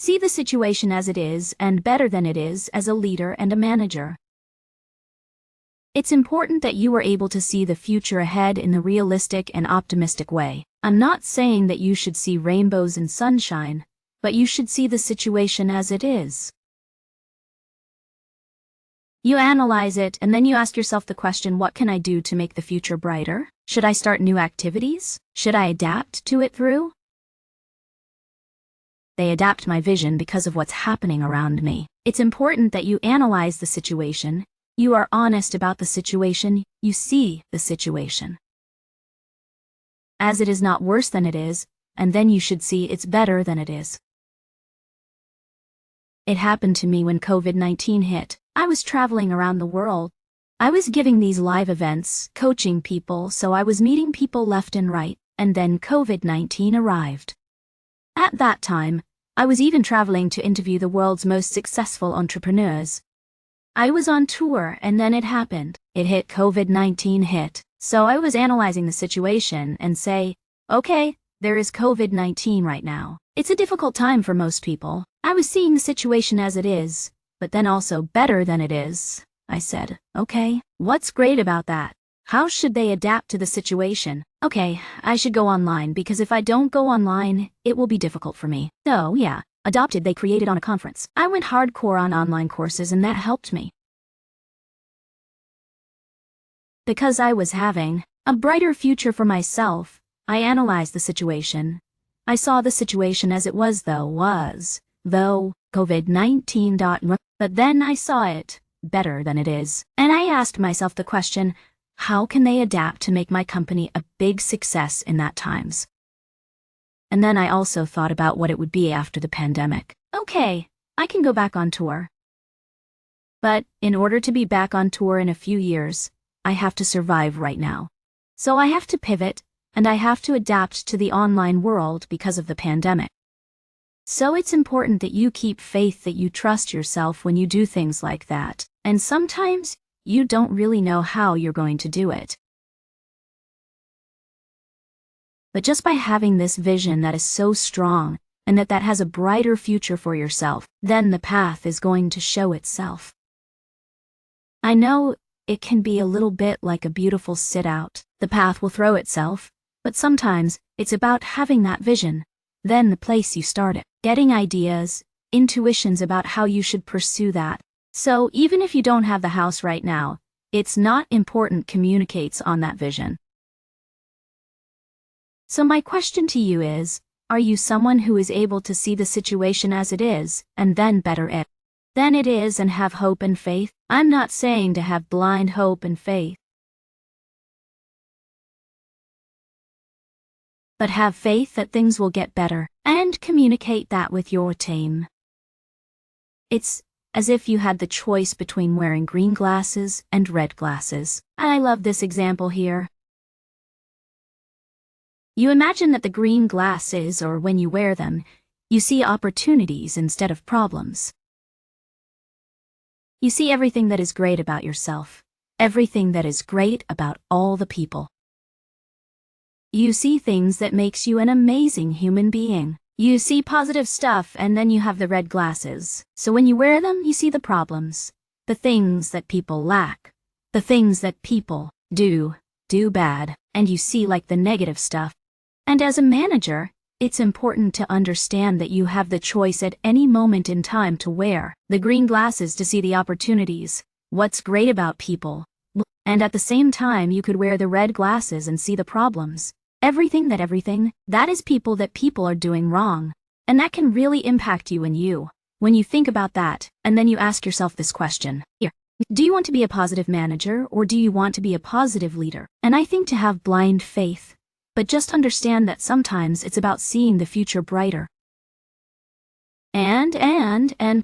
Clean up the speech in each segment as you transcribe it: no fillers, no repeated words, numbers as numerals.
See the situation as it is and better than it is as a leader and a manager. It's important that you are able to see the future ahead in a realistic and optimistic way. I'm not saying that you should see rainbows and sunshine, but you should see the situation as it is. You analyze it and then you ask yourself the question, what can I do to make the future brighter? Should I start new activities? Should I adapt to it through? They adapt my vision because of what's happening around me. It's important that you analyze the situation. You are honest about the situation. You see the situation as it is not worse than it is, and then you should see it's better than it is. It happened to me when COVID-19 hit. I was traveling around the world. I was giving these live events, coaching people, so I was meeting people left and right, and then COVID-19 arrived. At that time, I was even traveling to interview the world's most successful entrepreneurs. I was on tour and then it happened. It hit, COVID-19 hit. So I was analyzing the situation and say, okay, there is COVID-19 right now. It's a difficult time for most people. I was seeing the situation as it is, but then also better than it is. I said, okay, what's great about that? How should they adapt to the situation? Okay, I should go online because if I don't go online, it will be difficult for me. So yeah, adopted they created on a conference. I went hardcore on online courses and that helped me. Because I was having a brighter future for myself, I analyzed the situation. I saw the situation as it was though COVID-19. But then I saw it better than it is. And I asked myself the question, how can they adapt to make my company a big success in that times? And then I also thought about what it would be after the pandemic. Okay, I can go back on tour. But in order to be back on tour in a few years, I have to survive right now. So I have to pivot, and I have to adapt to the online world because of the pandemic. So it's important that you keep faith, that you trust yourself when you do things like that. And sometimes, you don't really know how you're going to do it. But just by having this vision that is so strong, and that has a brighter future for yourself, then the path is going to show itself. I know it can be a little bit like a beautiful sit-out. The path will throw itself, but sometimes it's about having that vision, then the place you start it, getting ideas, intuitions about how you should pursue that. So even if you don't have the house right now, it's not important, communicates on that vision. So my question to you is, are you someone who is able to see the situation as it is, and then better it than it is and have hope and faith? I'm not saying to have blind hope and faith, but have faith that things will get better, and communicate that with your team. It's as if you had the choice between wearing green glasses and red glasses. I love this example here. You imagine that the green glasses, or when you wear them, you see opportunities instead of problems. You see everything that is great about yourself, everything that is great about all the people. You see things that makes you an amazing human being. You see positive stuff, and then you have the red glasses. So when you wear them, you see the problems, the things that people lack, the things that people do bad, and you see like the negative stuff. And as a manager, it's important to understand that you have the choice at any moment in time to wear the green glasses to see the opportunities, what's great about people, and at the same time you could wear the red glasses and see the problems. Everything that is people that people are doing wrong. And that can really impact you when you think about that, and then you ask yourself this question. Here, do you want to be a positive manager, or do you want to be a positive leader? And I think to have blind faith, but just understand that sometimes it's about seeing the future brighter. And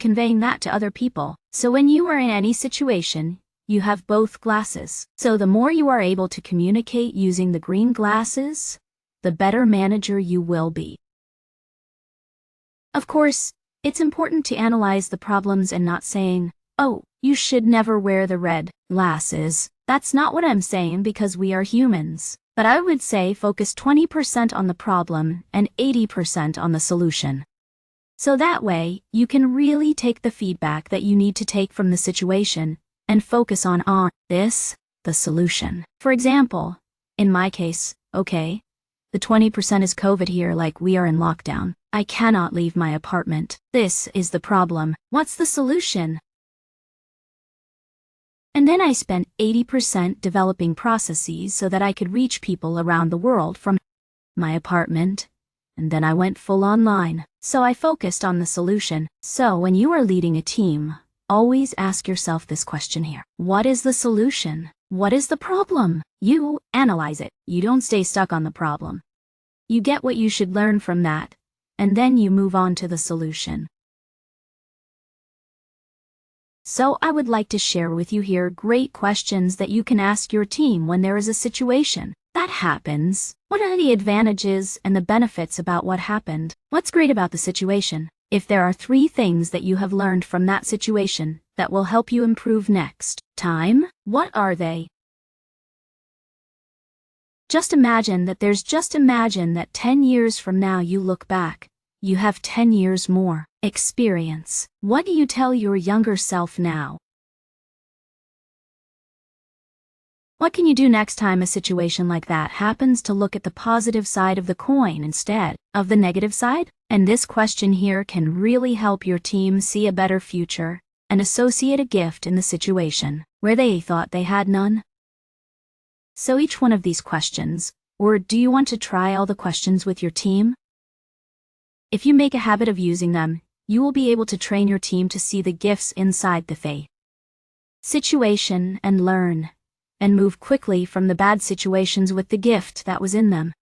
conveying that to other people. So when you are in any situation, you have both glasses. So the more you are able to communicate using the green glasses, the better manager you will be. Of course, it's important to analyze the problems and not saying, oh, you should never wear the red glasses. That's not what I'm saying, because we are humans. But I would say focus 20% on the problem and 80% on the solution. So that way, you can really take the feedback that you need to take from the situation and focus on this, the solution. For example, in my case, okay, the 20% is COVID here, like we are in lockdown. I cannot leave my apartment. This is the problem. What's the solution? And then I spent 80% developing processes so that I could reach people around the world from my apartment. And then I went full online. So I focused on the solution. So when you are leading a team, always ask yourself this question here. What is the solution? What is the problem? You analyze it. You don't stay stuck on the problem. You get what you should learn from that, and then you move on to the solution. So I would like to share with you here great questions that you can ask your team when there is a situation that happens. What are the advantages and the benefits about what happened? What's great about the situation? If there are 3 things that you have learned from that situation that will help you improve next time, what are they? Just imagine that 10 years from now you look back. You have 10 years more experience. What do you tell your younger self now? What can you do next time a situation like that happens to look at the positive side of the coin instead of the negative side? And this question here can really help your team see a better future and associate a gift in the situation where they thought they had none. So each one of these questions, or do you want to try all the questions with your team? If you make a habit of using them, you will be able to train your team to see the gifts inside the faith situation and learn, and move quickly from the bad situations with the gift that was in them.